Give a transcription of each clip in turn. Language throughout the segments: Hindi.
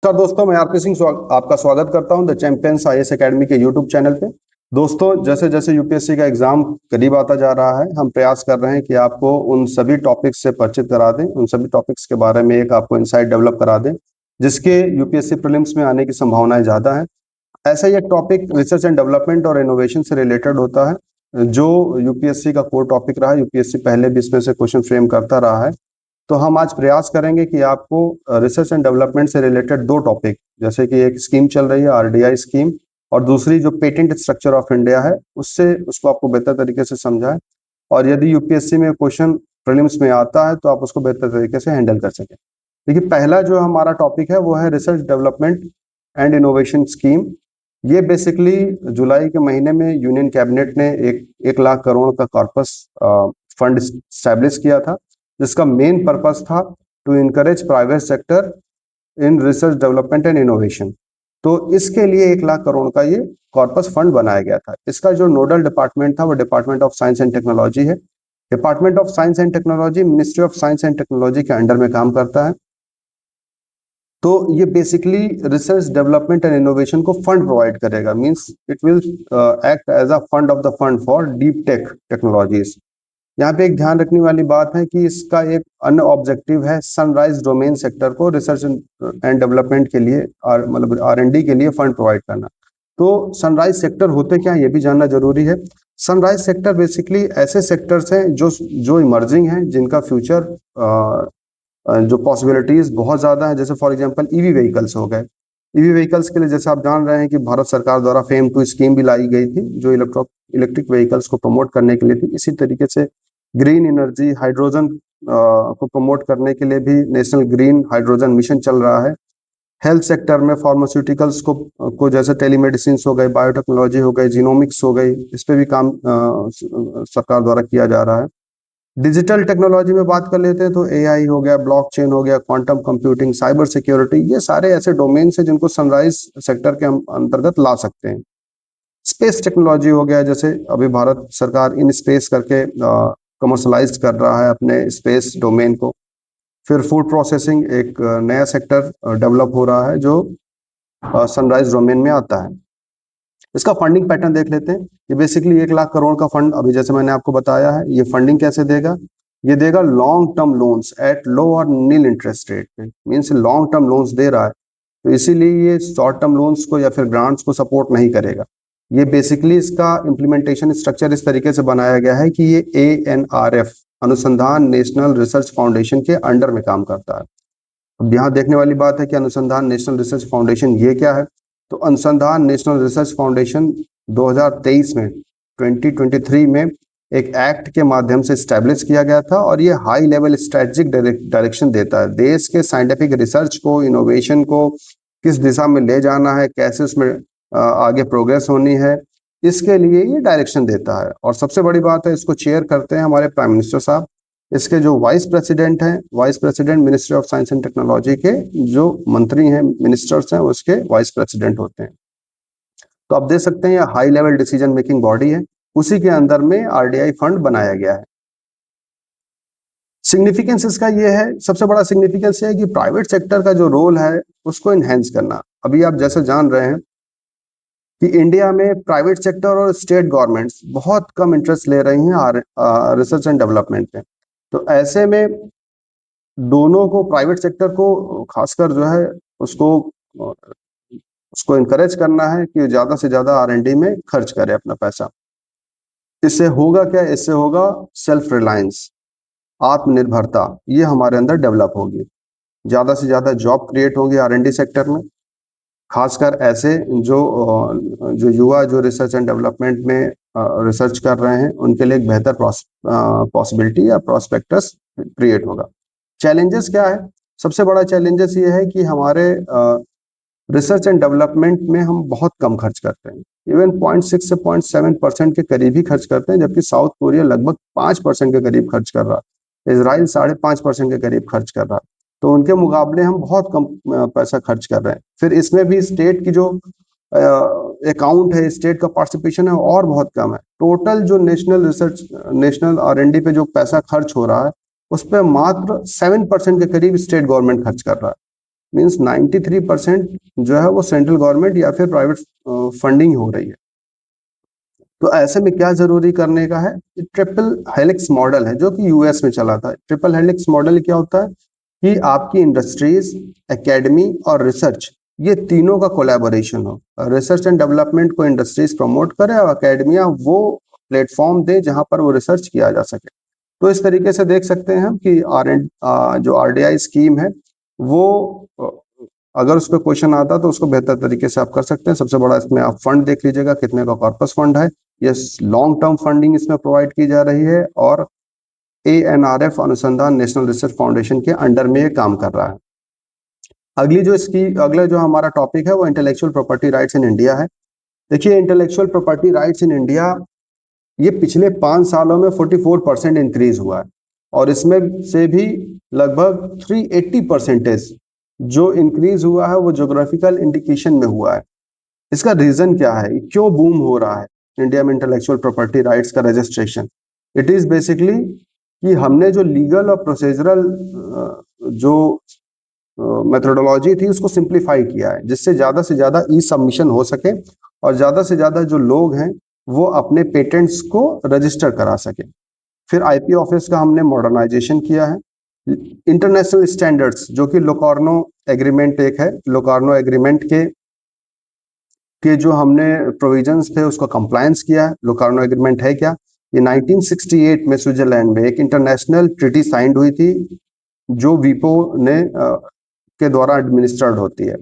सर दोस्तों, मैं आरपी सिंह आपका स्वागत करता हूं द चैंपियंस आईएएस एकेडमी के यूट्यूब चैनल पे। दोस्तों, जैसे जैसे यूपीएससी का एग्जाम करीब आता जा रहा है, हम प्रयास कर रहे हैं कि आपको उन सभी टॉपिक्स से परिचित करा दें, उन सभी टॉपिक्स के बारे में एक आपको इंसाइट डेवलप करा दें जिसके यूपीएससी प्रीलिम्स में आने की संभावनाएं ज़्यादा है। ऐसा ही एक टॉपिक रिसर्च एंड डेवलपमेंट और इनोवेशन से रिलेटेड होता है जो यूपीएससी का कोर टॉपिक रहा है। यूपीएससी पहले भी इसमें से क्वेश्चन फ्रेम करता रहा है। तो हम आज प्रयास करेंगे कि आपको रिसर्च एंड डेवलपमेंट से रिलेटेड दो टॉपिक, जैसे कि एक स्कीम चल रही है आरडीआई स्कीम, और दूसरी जो पेटेंट स्ट्रक्चर ऑफ इंडिया है, उससे उसको आपको बेहतर तरीके से समझाएं, और यदि यूपीएससी में क्वेश्चन प्रीलिम्स में आता है तो आप उसको बेहतर तरीके से हैंडल कर सकें। देखिए, पहला जो हमारा टॉपिक है वो है research development and innovation scheme. ये बेसिकली जुलाई के महीने में यूनियन कैबिनेट ने एक लाख करोड़ का कॉर्पस फंड स्टैब्लिश किया था, जिसका मेन पर्पस था to encourage private sector in research development and innovation. तो इसके लिए 1 लाख करोड़ का ये कॉर्पस फंड बनाया गया था। इसका जो नोडल डिपार्टमेंट था वो department of science and technology है। Department of science and technology ministry of science and technology के अंडर में काम करता है। तो ये basically research development and innovation को फंड प्रोवाइड करेगा, means it will act as a fund of the fund for deep tech technologies. यहाँ पे एक ध्यान रखने वाली बात है कि इसका एक अन्य ऑब्जेक्टिव है सनराइज डोमेन सेक्टर को रिसर्च एंड डेवलपमेंट के लिए और मतलब आर&डी के लिए फंड प्रोवाइड करना। तो सनराइज सेक्टर होते क्या, ये भी जानना जरूरी है। सनराइज सेक्टर बेसिकली ऐसे सेक्टर्स हैं जो इमर्जिंग हैं, जिनका फ्यूचर जो पॉसिबिलिटीज बहुत ज्यादा है। जैसे फॉर एग्जांपल ईवी व्हीकल्स हो गए। ईवी व्हीकल्स के लिए जैसे आप जान रहे हैं कि भारत सरकार द्वारा फेम टू स्कीम भी लाई गई थी जो इलेक्ट्रिक व्हीकल्स को प्रमोट करने के लिए थी। इसी तरीके से ग्रीन एनर्जी हाइड्रोजन को प्रमोट करने के लिए भी नेशनल ग्रीन हाइड्रोजन मिशन चल रहा है। हेल्थ सेक्टर में फार्मास्यूटिकल्स को जैसे टेलीमेडिसिन हो गए, बायोटेक्नोलॉजी हो गई, जीनोमिक्स हो गई, इस पे भी काम सरकार द्वारा किया जा रहा है। डिजिटल टेक्नोलॉजी में बात कर लेते हैं तो एआई हो गया, ब्लॉकचेन हो गया, क्वांटम कंप्यूटिंग, साइबर सिक्योरिटी, ये सारे ऐसे डोमेन है जिनको सनराइज सेक्टर के हम अंतर्गत ला सकते हैं। स्पेस टेक्नोलॉजी हो गया, जैसे अभी भारत सरकार इन स्पेस करके कमर्शलाइज कर रहा है अपने स्पेस डोमेन को। फिर फूड प्रोसेसिंग एक नया सेक्टर डेवलप हो रहा है जो सनराइज डोमेन में आता है। इसका फंडिंग पैटर्न देख लेते हैं। ये बेसिकली 1 लाख करोड़ का फंड, अभी जैसे मैंने आपको बताया है, ये फंडिंग कैसे देगा। ये देगा long term loans at low और नील इंटरेस्ट रेट पे, मीन्स लॉन्ग टर्म लोन्स दे रहा है। तो इसीलिए ये शॉर्ट टर्म लोन्स को या फिर ग्रांट्स को सपोर्ट नहीं करेगा। ये बेसिकली इसका इम्प्लीमेंटेशन स्ट्रक्चर इस तरीके से बनाया गया है कि ये ANRF अनुसंधान नेशनल रिसर्च फाउंडेशन के अंडर में काम करता है। अब यहाँ देखने वाली बात है कि अनुसंधान नेशनल रिसर्च फाउंडेशन ये क्या है। तो अनुसंधान नेशनल रिसर्च फाउंडेशन 2023 में 2023 में एक एक्ट के माध्यम से स्टैब्लिश किया गया था, और ये हाई लेवल स्ट्रेटेजिक डायरेक्शन देता है देश के साइंटिफिक रिसर्च को, इनोवेशन को किस दिशा में ले जाना है, कैसे उसमें आगे प्रोग्रेस होनी है, इसके लिए ये डायरेक्शन देता है। और सबसे बड़ी बात है, इसको चेयर करते हैं हमारे प्राइम मिनिस्टर साहब। इसके जो वाइस प्रेसिडेंट हैं, vice president ministry of science and technology के जो मंत्री हैं, मिनिस्टर्स हैं, उसके वाइस प्रेसिडेंट होते हैं। तो आप देख सकते हैं ये high level decision making body है, उसी के अंदर में आरडीआई फंड बनाया गया है। सिग्निफिकेंस इसका ये है, सबसे बड़ा सिग्निफिकेंस ये है कि प्राइवेट सेक्टर का जो रोल है उसको एनहेंस करना। अभी आप जैसे जान रहे हैं कि इंडिया में प्राइवेट सेक्टर और स्टेट गवर्नमेंट्स बहुत कम इंटरेस्ट ले रही हैं रिसर्च एंड डेवलपमेंट में। तो ऐसे में दोनों को, प्राइवेट सेक्टर को खासकर जो है उसको उसको इनकरेज करना है कि ज्यादा से ज्यादा आर&डी में खर्च करे अपना पैसा। इससे होगा क्या, इससे होगा सेल्फ रिलायंस, आत्मनिर्भरता, ये हमारे अंदर डेवलप होगी। ज्यादा से ज्यादा जॉब क्रिएट होगी आर&डी सेक्टर में, खासकर ऐसे जो युवा जो रिसर्च एंड डेवलपमेंट में रिसर्च कर रहे हैं, उनके लिए एक बेहतर पॉसिबिलिटी या प्रोस्पेक्टस क्रिएट होगा। चैलेंजेस क्या है, सबसे बड़ा चैलेंजेस ये है कि हमारे रिसर्च एंड डेवलपमेंट में हम बहुत कम खर्च करते हैं। इवन 0.6 से 0.7% के करीब ही खर्च करते हैं, जबकि साउथ कोरिया लगभग 5% के करीब खर्च कर रहा है, इसराइल 5.5% के करीब खर्च कर रहा है। तो उनके मुकाबले हम बहुत कम पैसा खर्च कर रहे हैं। फिर इसमें भी स्टेट की जो अकाउंट है, स्टेट का पार्टिसिपेशन है और बहुत कम है। टोटल जो नेशनल आर&डी पे जो पैसा खर्च हो रहा है, उस पर मात्र 7% के करीब स्टेट गवर्नमेंट खर्च कर रहा है। मीन्स 93% जो है वो सेंट्रल गवर्नमेंट या फिर प्राइवेट फंडिंग हो रही है। तो ऐसे में क्या जरूरी करने का है, ट्रिपल हेलिक्स मॉडल है जो कि यूएस में चला था। ट्रिपल हेलिक्स मॉडल क्या होता है कि आपकी इंडस्ट्रीज, एकेडमी और रिसर्च, ये तीनों का कोलैबोरेशन हो। रिसर्च एंड डेवलपमेंट को इंडस्ट्रीज प्रमोट करे और अकेडमिया वो प्लेटफॉर्म दे जहां पर वो रिसर्च किया जा सके। तो इस तरीके से देख सकते हैं हम कि जो आरडीआई स्कीम है वो अगर उस पर क्वेश्चन आता तो उसको बेहतर तरीके से आप कर सकते हैं। सबसे बड़ा इसमें आप फंड देख लीजिएगा कितने का कॉर्पस फंड है, ये लॉन्ग टर्म फंडिंग इसमें प्रोवाइड की जा रही है और ANRF अनुसंधान नेशनल रिसर्च फाउंडेशन के अंडर में ये काम कर रहा है। अगला जो हमारा टॉपिक है वो intellectual property rights in India है। देखिए intellectual property rights in India ये पिछले 5 सालों में 44% इंक्रीज हुआ है और इसमें से भी लगभग 380% जो इंक्रीज हुआ है वो ज्योग्राफिकल इंडिकेशन में हुआ है। इसका रीजन क्या है, क्यों बूम हो रहा है इंडिया में इंटेलेक्चुअल प्रॉपर्टी राइट्स का रजिस्ट्रेशन? इट इज बेसिकली कि हमने जो लीगल और प्रोसीजरल जो मेथोडोलॉजी थी उसको सिंप्लीफाई किया है जिससे ज्यादा से ज्यादा ई सबमिशन हो सके और ज्यादा से ज्यादा जो लोग हैं वो अपने पेटेंट्स को रजिस्टर करा सके। फिर आईपी ऑफिस का हमने मॉडर्नाइजेशन किया है। इंटरनेशनल स्टैंडर्ड्स जो कि लोकार्नो एग्रीमेंट एक है, लोकार्नो एग्रीमेंट के जो हमने प्रोविजंस थे उसका कंप्लायंस किया है। लोकार्नो एग्रीमेंट है क्या? ये 1968 में स्विट्जरलैंड में एक इंटरनेशनल ट्रीटी साइंड हुई थी जो वीपो ने के द्वारा एडमिनिस्टर्ड होती है।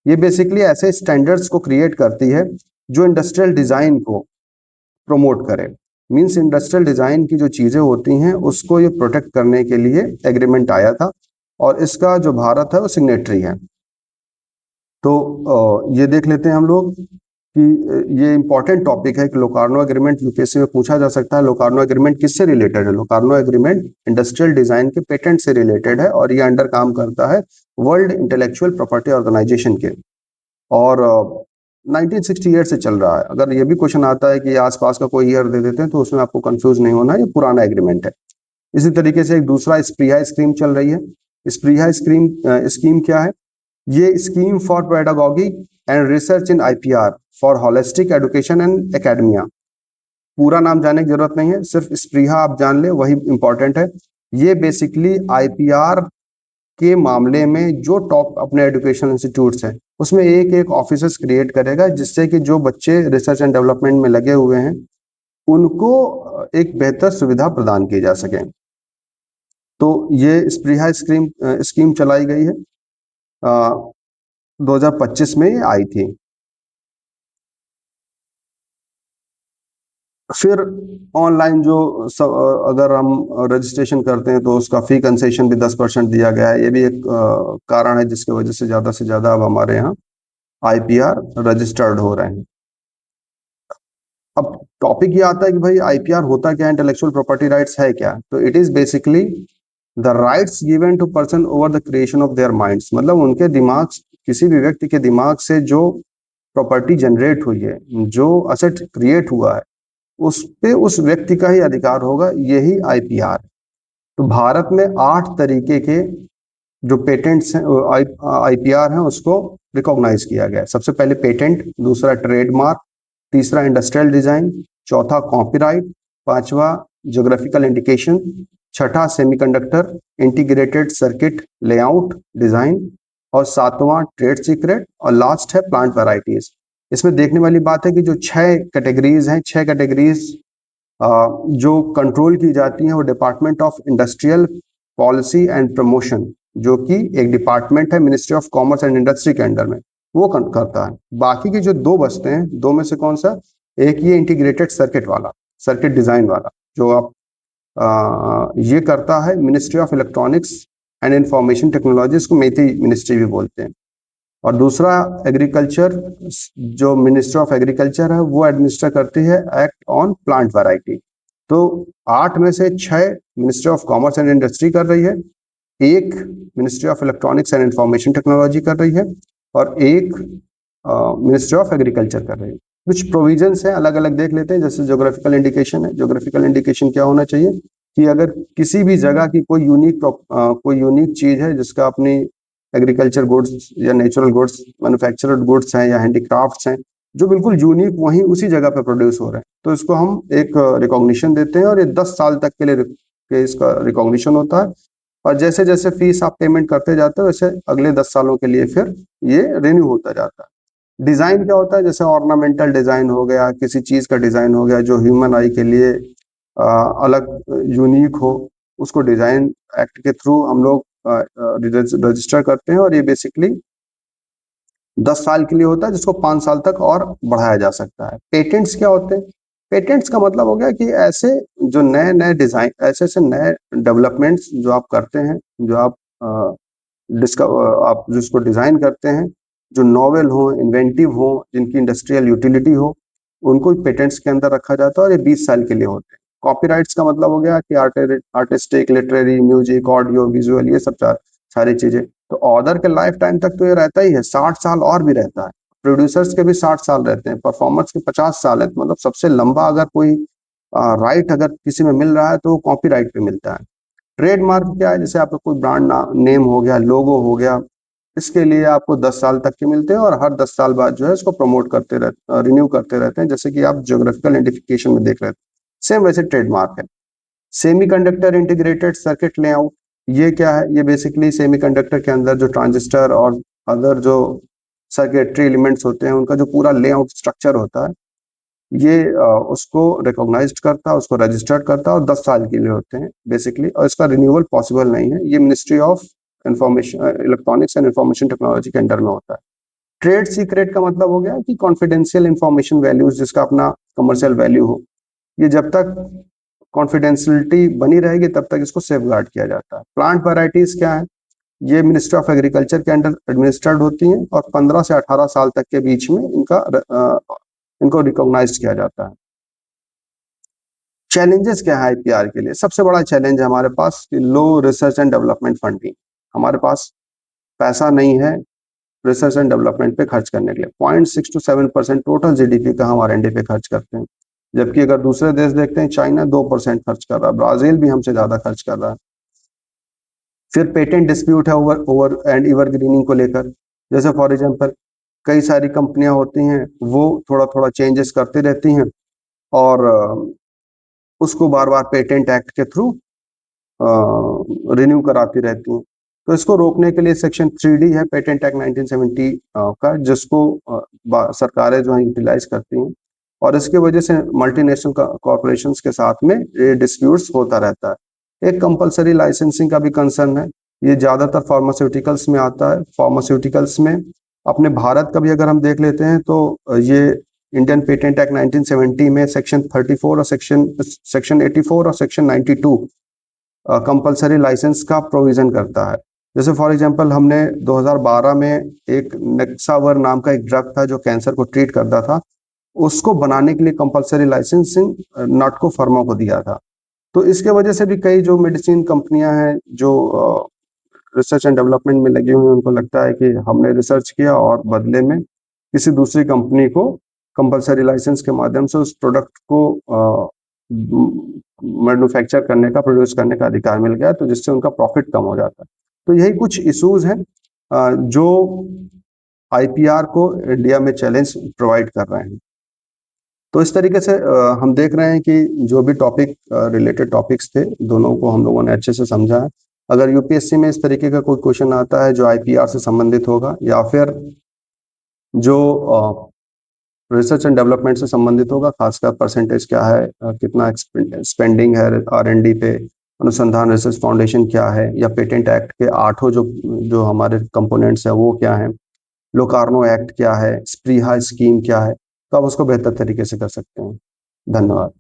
ये बेसिकली ऐसे स्टैंडर्ड्स को क्रिएट करती है जो इंडस्ट्रियल डिजाइन को प्रमोट करे। मींस इंडस्ट्रियल डिजाइन की जो चीजें होती हैं उसको ये प्रोटेक्ट करने के लिए एग्रीमेंट आया था और इसका जो भारत है वो सिग्नेटरी है। तो ये देख लेते हैं हम लोग कि ये इंपॉर्टेंट टॉपिक है कि लोकार्नो एग्रीमेंट यूपीएससी में पूछा जा सकता है। लोकार्नो एग्रीमेंट किससे रिलेटेड है? लोकार्नो एग्रीमेंट इंडस्ट्रियल डिजाइन के पेटेंट से रिलेटेड है और ये अंडर काम करता है वर्ल्ड इंटेलेक्चुअल प्रॉपर्टी ऑर्गेनाइजेशन के और 1968 से चल रहा है। अगर ये भी क्वेश्चन आता है कि आसपास का कोई ईयर दे देते हैं तो उसमें आपको कंफ्यूज नहीं होना, ये पुराना एग्रीमेंट है। इसी तरीके से एक दूसरा स्प्रिहा स्कीम चल रही है। स्प्रिहा स्कीम क्या है? ये scheme for pedagogy and research in IPR for holistic education and academia. पूरा नाम जानने की जरूरत नहीं है, सिर्फ स्प्रिहा आप जान ले वही इंपॉर्टेंट है। ये बेसिकली आईपीआर के मामले में जो टॉप अपने एजुकेशन इंस्टीट्यूट्स हैं उसमें एक एक ऑफिसर्स क्रिएट करेगा जिससे कि जो बच्चे रिसर्च एंड डेवलपमेंट में लगे हुए हैं उनको एक बेहतर सुविधा प्रदान की जा सके। तो ये स्प्रिहा स्कीम चलाई गई है, 2025 में आई थी। फिर ऑनलाइन जो अगर हम रजिस्ट्रेशन करते हैं तो उसका फी कंसेशन भी 10% दिया गया है। ये भी एक कारण है जिसकी वजह से ज्यादा अब हमारे यहाँ आईपीआर रजिस्टर्ड हो रहे हैं। अब टॉपिक ये आता है कि भाई आईपीआर होता क्या है, इंटेलेक्चुअल प्रॉपर्टी राइट्स है क्या? तो it is basically the rights given to person over the creation of their minds, मतलब उनके दिमाग, किसी भी व्यक्ति के दिमाग से जो प्रॉपर्टी जनरेट हुई है, जो असेट क्रिएट हुआ है, उस पे उस व्यक्ति का ही अधिकार होगा, यही आईपीआर। तो भारत में 8 तरीके के जो पेटेंट्स हैं, आईपीआर हैं, उसको रिकॉग्नाइज किया गया है। सबसे पहले पेटेंट, दूसरा ट्रेडमार्क, तीसरा इंडस्ट्रियल डिजाइन, चौथा कॉपीराइट, पांचवा ज्योग्राफिकल इंडिकेशन, छठा semiconductor integrated circuit layout design और सातवां ट्रेड सीक्रेट और लास्ट है प्लांट वैरायटीज। इसमें देखने वाली बात है कि जो 6 कैटेगरीज हैं, 6 कैटेगरीज जो कंट्रोल की जाती हैं वो department of industrial policy and promotion, जो कि एक डिपार्टमेंट है ministry of commerce and industry के अंडर में, वो करता है। बाकी के जो 2 बचते हैं, 2 में से कौन सा? एक ये इंटीग्रेटेड सर्किट वाला, सर्किट डिजाइन वाला, जो आप ये करता है ministry of electronics and information technology, इसको मेथी मिनिस्ट्री भी बोलते हैं। और दूसरा एग्रीकल्चर, जो मिनिस्ट्री ऑफ एग्रीकल्चर है वो एडमिनिस्टर करती है एक्ट ऑन प्लांट वैरायटी। तो 8 में से 6 ministry of commerce and industry कर रही है, एक ministry of electronics and information technology कर रही है और एक मिनिस्ट्री ऑफ एग्रीकल्चर कर रही है। कुछ प्रोविजंस हैं अलग अलग देख लेते हैं। जैसे ज्योग्राफिकल इंडिकेशन है। ज्योग्राफिकल इंडिकेशन क्या होना चाहिए कि अगर किसी भी जगह की कोई यूनिक चीज है जिसका अपनी एग्रीकल्चर गुड्स या नेचुरल गुड्स, मैन्युफैक्चर्ड गुड्स हैं या हैंडीक्राफ्ट्स हैं जो बिल्कुल यूनिक वहीं उसी जगह पे प्रोड्यूस हो रहे हैं, तो इसको हम एक रिकॉग्निशन देते हैं और ये 10 साल तक के लिए इसका रिकॉग्निशन होता है। और जैसे जैसे फीस आप पेमेंट करते जाते हो वैसे अगले 10 सालों के लिए फिर ये रिन्यू होता जाता है। डिजाइन क्या होता है, जैसे ऑर्नामेंटल डिजाइन हो गया, किसी चीज का डिजाइन हो गया जो ह्यूमन आई के लिए अलग यूनिक हो, उसको डिजाइन एक्ट के थ्रू हम लोग रजिस्टर करते हैं और ये बेसिकली 10 साल के लिए होता है जिसको 5 साल तक और बढ़ाया जा सकता है। पेटेंट्स क्या होते हैं? पेटेंट्स का मतलब हो गया कि ऐसे जो नए नए डिजाइन, ऐसे ऐसे नए डेवलपमेंट्स जो आप करते हैं, जो आप आप जिसको डिजाइन करते हैं, जो नॉवेल हो, इन्वेंटिव हो, जिनकी इंडस्ट्रियल यूटिलिटी हो, उनको पेटेंट्स के अंदर रखा जाता है और ये 20 साल के लिए होते हैं। कॉपीराइट्स का मतलब हो गया कि artistic, literary, music, audio, visual, ये सब सारी चीजें। तो ऑर्डर के लाइफ टाइम तक तो ये रहता ही है, 60 साल और भी रहता है। प्रोड्यूसर्स के भी 60 साल रहते हैं, परफॉर्मर्स के 50 साल है, मतलब सबसे लंबा अगर कोई राइट अगर किसी में मिल रहा है तो वो कॉपीराइट पे मिलता है। ट्रेडमार्क क्या है, जैसे आपका कोई ब्रांड नेम हो गया, लोगो हो गया, इसके लिए आपको 10 साल तक के मिलते हैं और हर 10 साल बाद जो है इसको प्रमोट करते रहते, रिन्यू करते रहते हैं, जैसे कि आप ज्योग्राफिकल आइडेंटिफिकेशन में देख रहे थे। सेम वैसे ट्रेडमार्क है। सेमीकंडक्टर इंटीग्रेटेड सर्किट लेआउट, ये क्या है? ये बेसिकली सेमीकंडक्टर के अंदर जो ट्रांजिस्टर और अदर जो सर्किटरी एलिमेंट्स होते हैं उनका जो पूरा लेआउट स्ट्रक्चर होता है, ये उसको रिकॉग्नाइज्ड करता है, उसको रजिस्टर्ड करता है और 10 साल के लिए होते हैं बेसिकली, और इसका रिन्यूअल पॉसिबल नहीं है। ये ministry of information, electronics and information technology के अंडर में होता है। ट्रेड सीक्रेट का मतलब हो गया कि कॉन्फिडेंशियल इंफॉर्मेशन वैल्यूज, जिसका अपना कमर्शियल वैल्यू हो, ये जब तक कॉन्फिडेंशियलिटी बनी रहेगी तब तक इसको सेफ गार्ड किया जाता है। प्लांट वैरायटीज क्या है? ये मिनिस्ट्री ऑफ एग्रीकल्चर के अंडर एडमिनिस्टर्ड होती हैं और 15 से 18 साल तक के बीच में इनको रिकॉग्नाइज किया जाता है। चैलेंजेस क्या है आईपीआर के लिए? सबसे बड़ा चैलेंज है हमारे पास कि लो रिसर्च एंड डेवलपमेंट फंडिंग। हमारे पास पैसा नहीं है रिसर्च एंड डेवलपमेंट पे खर्च करने के लिए। 0.6 to 7% टोटल जीडीपी का हम R&D पे खर्च करते हैं, जबकि अगर दूसरे देश देखते हैं, चाइना 2% खर्च कर रहा है, ब्राजील भी हमसे ज्यादा खर्च कर रहा है। फिर पेटेंट डिस्प्यूट है ओवर एंड एवरग्रीनिंग को लेकर। जैसे फॉर एग्जांपल कई सारी कंपनियां होती हैं, वो थोड़ा थोड़ा चेंजेस करती रहती हैं और उसको बार बार पेटेंट एक्ट के थ्रू रिन्यू कराती रहती हैं। तो इसको रोकने के लिए सेक्शन 3D है पेटेंट एक्ट 1970 का, जिसको सरकारें जो है यूटिलाइज करती हैं और इसकी वजह से मल्टीनेशनल कॉर्पोरेशंस के साथ में ये डिस्प्यूट्स होता रहता है। एक कंपलसरी लाइसेंसिंग का भी कंसर्न है, ये ज्यादातर फार्मास्यूटिकल्स में आता है। फार्मास्यूटिकल्स में अपने भारत का भी अगर हम देख लेते हैं तो ये इंडियन पेटेंट एक्ट 1970 में सेक्शन 34 और सेक्शन 84 और सेक्शन 92 कंपलसरी लाइसेंस का प्रोविजन करता है। जैसे फॉर एग्जांपल हमने 2012 में एक नेक्सावर नाम का एक ड्रग था जो कैंसर को ट्रीट करता था, उसको बनाने के लिए कंपलसरी लाइसेंसिंग नाटको फार्मा को दिया था। तो इसके वजह से भी कई जो मेडिसिन कंपनियां हैं जो रिसर्च एंड डेवलपमेंट में लगी हुई हैं, उनको लगता है कि हमने रिसर्च किया और बदले में किसी दूसरी कंपनी को कंपलसरी लाइसेंस के माध्यम से उस प्रोडक्ट को मैन्युफैक्चर करने का, प्रोड्यूस करने का अधिकार मिल गया, तो जिससे उनका प्रॉफिट कम हो जाता है। तो यही कुछ इश्यूज हैं जो आईपीआर को इंडिया में चैलेंज प्रोवाइड कर रहे हैं। तो इस तरीके से हम देख रहे हैं कि जो भी टॉपिक रिलेटेड टॉपिक्स थे, दोनों को हम लोगों ने अच्छे से समझा है। अगर यूपीएससी में इस तरीके का कोई क्वेश्चन आता है जो आईपीआर से संबंधित होगा या फिर जो रिसर्च एंड डेवलपमेंट से संबंधित होगा, खासकर परसेंटेज क्या है, कितना स्पेंडिंग है R&D पे, अनुसंधान रिसर्च फाउंडेशन क्या है, या पेटेंट एक्ट के 8 जो हमारे कंपोनेंट्स है वो क्या है, लोकार्नो एक्ट क्या है, स्प्रीहा स्कीम क्या है, तो आप उसको बेहतर तरीके से कर सकते हैं। धन्यवाद।